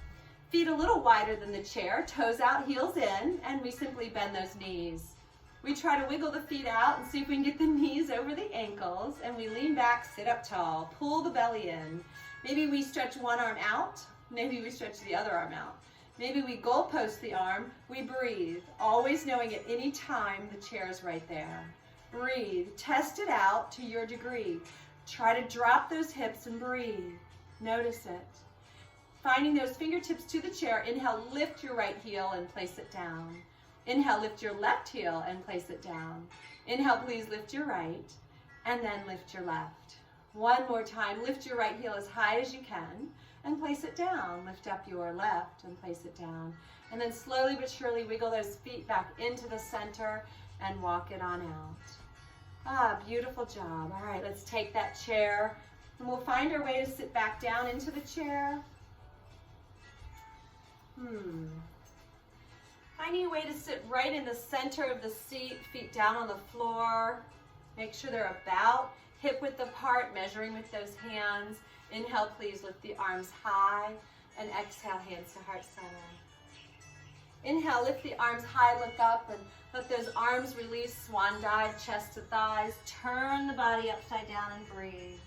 Feet a little wider than the chair, toes out, heels in, and we simply bend those knees. We try to wiggle the feet out and see if we can get the knees over the ankles, and we lean back, sit up tall, pull the belly in. Maybe we stretch one arm out, maybe we stretch the other arm out. Maybe we goalpost the arm, we breathe, always knowing at any time the chair is right there. Breathe, test it out to your degree. Try to drop those hips and breathe. Notice it. Finding those fingertips to the chair, inhale, lift your right heel and place it down. Inhale, lift your left heel and place it down. Inhale, please lift your right, and then lift your left. One more time, lift your right heel as high as you can and place it down. Lift up your left and place it down. And then slowly but surely wiggle those feet back into the center and walk it on out. Beautiful job. All right, let's take that chair and we'll find our way to sit back down into the chair. Finding a way to sit right in the center of the seat, feet down on the floor. Make sure they're about hip width apart, measuring with those hands. Inhale, please lift the arms high, and exhale, hands to heart center. Inhale, lift the arms high, look up, and let those arms release, swan dive, chest to thighs. Turn the body upside down and breathe.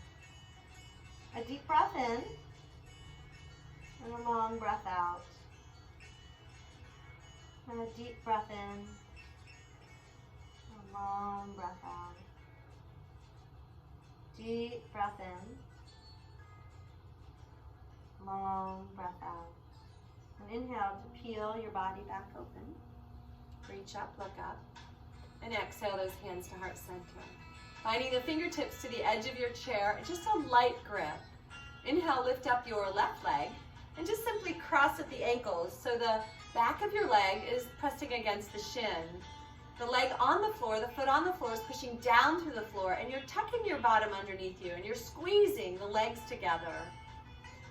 A deep breath in, and a long breath out. And a deep breath in, a long breath out. Deep breath in. Long breath out. And inhale to peel your body back open. Reach up, look up. And exhale those hands to heart center. Finding the fingertips to the edge of your chair, just a light grip. Inhale, lift up your left leg and just simply cross at the ankles so the back of your leg is pressing against the shin. The leg on the floor, the foot on the floor is pushing down through the floor, and you're tucking your bottom underneath you and you're squeezing the legs together.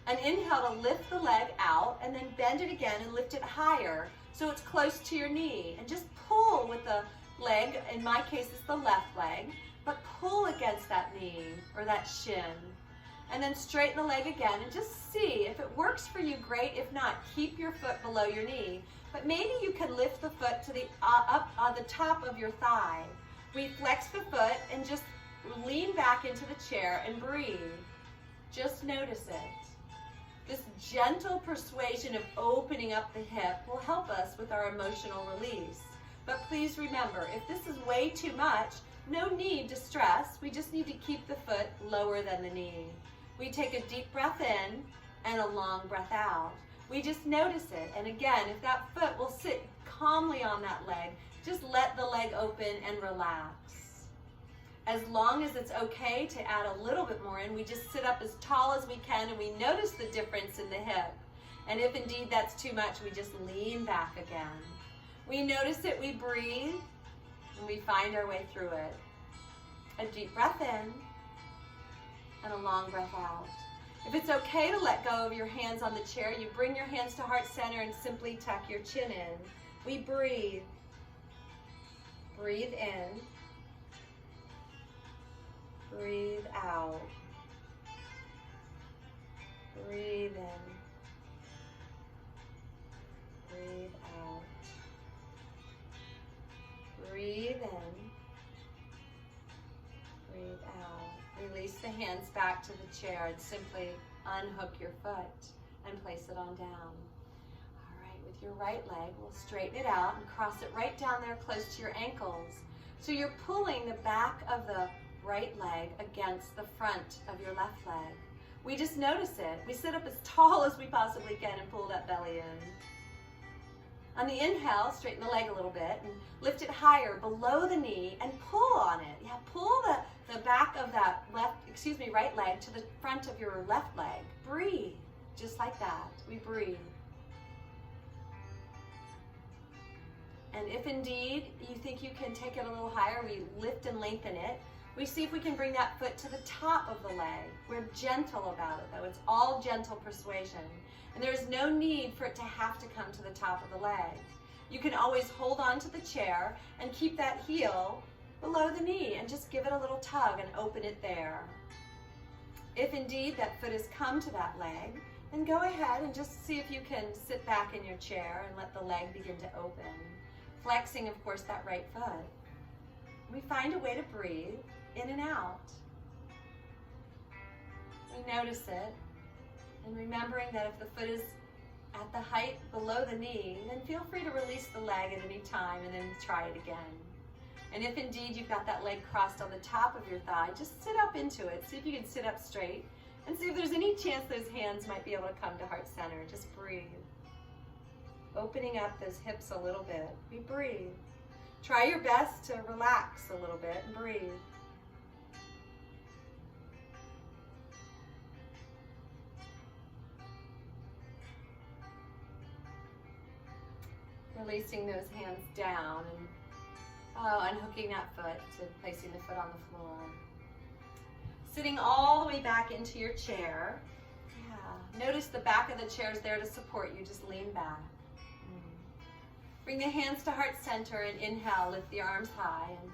An inhale to lift the leg out and then bend it again and lift it higher so it's close to your knee. And just pull with the leg, in my case it's the left leg, but pull against that knee or that shin. And then straighten the leg again and just see if it works for you, great. If not, keep your foot below your knee. But maybe you can lift the foot to the up on the top of your thigh. We flex the foot and just lean back into the chair and breathe. Just notice it. This gentle persuasion of opening up the hip will help us with our emotional release. But please remember, if this is way too much, no need to stress. We just need to keep the foot lower than the knee. We take a deep breath in and a long breath out. We just notice it. And again, if that foot will sit calmly on that leg, just let the leg open and relax. As long as it's okay to add a little bit more in, we just sit up as tall as we can and we notice the difference in the hip. And if indeed that's too much, we just lean back again. We notice it, we breathe, and we find our way through it. A deep breath in and a long breath out. If it's okay to let go of your hands on the chair, you bring your hands to heart center and simply tuck your chin in. We breathe. Breathe in. Breathe out. Breathe in. Breathe out. Breathe in. Breathe out. Release the hands back to the chair and simply unhook your foot and place it on down. All right, with your right leg, we'll straighten it out and cross it right down there close to your ankles. So you're pulling the back of the right leg against the front of your left leg. We just notice it. We sit up as tall as we possibly can and pull that belly in. On the inhale, straighten the leg a little bit and lift it higher below the knee and pull on it. Yeah, pull the back of that right leg to the front of your left leg. Breathe, just like that. We breathe. And if indeed you think you can take it a little higher, we lift and lengthen it. We see if we can bring that foot to the top of the leg. We're gentle about it though. It's all gentle persuasion. And there's no need for it to have to come to the top of the leg. You can always hold on to the chair and keep that heel below the knee and just give it a little tug and open it there. If indeed that foot has come to that leg, then go ahead and just see if you can sit back in your chair and let the leg begin to open. Flexing, of course, that right foot. We find a way to breathe in and out. We notice it. And remembering that if the foot is at the height below the knee, then feel free to release the leg at any time and then try it again. And if indeed you've got that leg crossed on the top of your thigh, just sit up into it. See if you can sit up straight and see if there's any chance those hands might be able to come to heart center. Just breathe. Opening up those hips a little bit. We breathe. Try your best to relax a little bit and breathe. Releasing those hands down and unhooking that foot to placing the foot on the floor. Sitting all the way back into your chair. Yeah. Notice the back of the chair is there to support you. Just lean back. Bring the hands to heart center and inhale, lift the arms high. And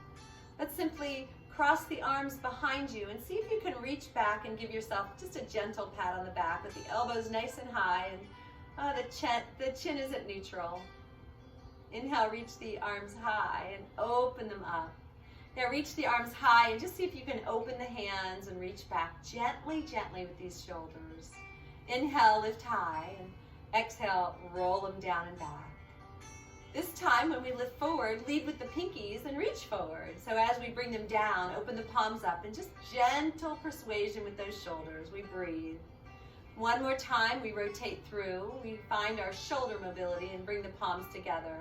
let's simply cross the arms behind you and see if you can reach back and give yourself just a gentle pat on the back with the elbows nice and high and the chin is at neutral. Inhale, reach the arms high and open them up. Now reach the arms high and just see if you can open the hands and reach back gently, gently with these shoulders. Inhale, lift high, and exhale, roll them down and back. This time when we lift forward, lead with the pinkies and reach forward. So as we bring them down, open the palms up and just gentle persuasion with those shoulders. We breathe. One more time, we rotate through. We find our shoulder mobility and bring the palms together.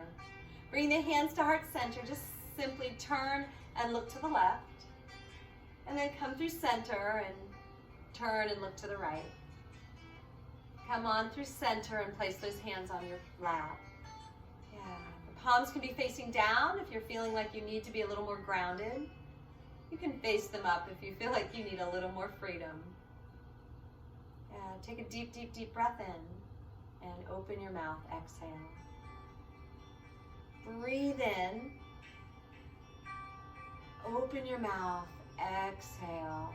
Bring the hands to heart center. Just simply turn and look to the left. And then come through center and turn and look to the right. Come on through center and place those hands on your lap. Yeah, the palms can be facing down if you're feeling like you need to be a little more grounded. You can face them up if you feel like you need a little more freedom. Yeah, take a deep, deep, deep breath in and open your mouth, exhale. Breathe in, open your mouth, exhale.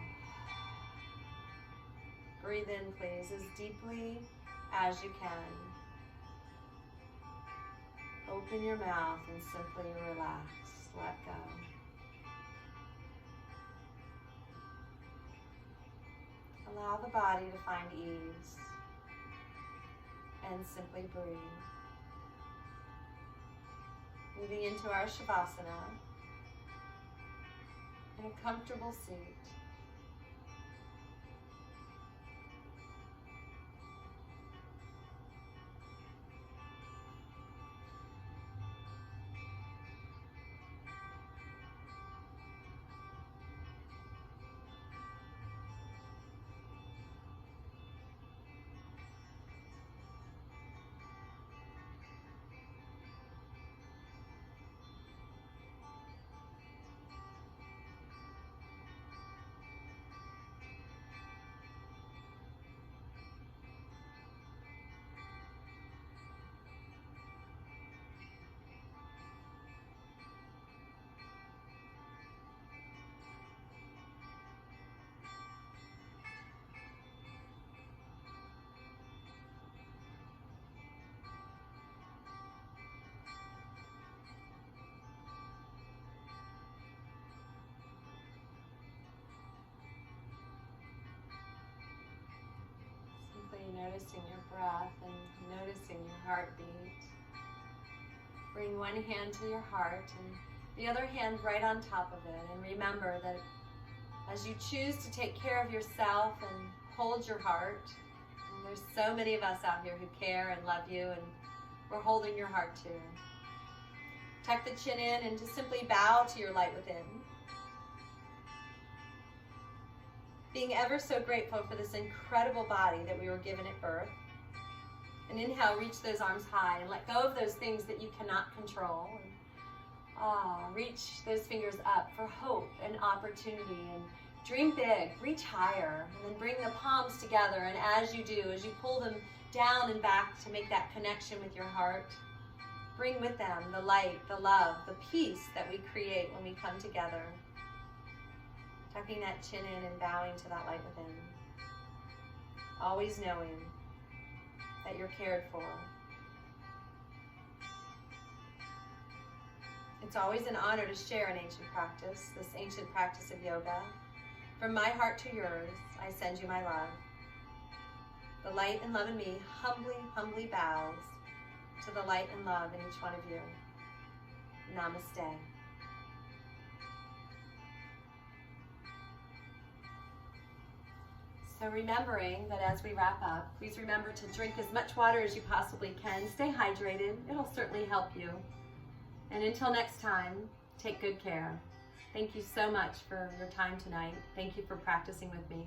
Breathe in, please, as deeply as you can. Open your mouth and simply relax, let go. Allow the body to find ease and simply breathe. Moving into our Shavasana in a comfortable seat. Noticing your breath and noticing your heartbeat. Bring one hand to your heart and the other hand right on top of it. And remember that as you choose to take care of yourself and hold your heart, and there's so many of us out here who care and love you, and we're holding your heart too. Tuck the chin in and just simply bow to your light within. Being ever so grateful for this incredible body that we were given at birth. And inhale, reach those arms high and let go of those things that you cannot control. And, reach those fingers up for hope and opportunity, and dream big, reach higher, and then bring the palms together. And as you do, as you pull them down and back to make that connection with your heart, bring with them the light, the love, the peace that we create when we come together. Tucking that chin in and bowing to that light within. Always knowing that you're cared for. It's always an honor to share an ancient practice, this ancient practice of yoga. From my heart to yours, I send you my love. The light and love in me humbly, humbly bows to the light and love in each one of you. Namaste. So remembering that as we wrap up, please remember to drink as much water as you possibly can. Stay hydrated. It'll certainly help you. And until next time, take good care. Thank you so much for your time tonight. Thank you for practicing with me.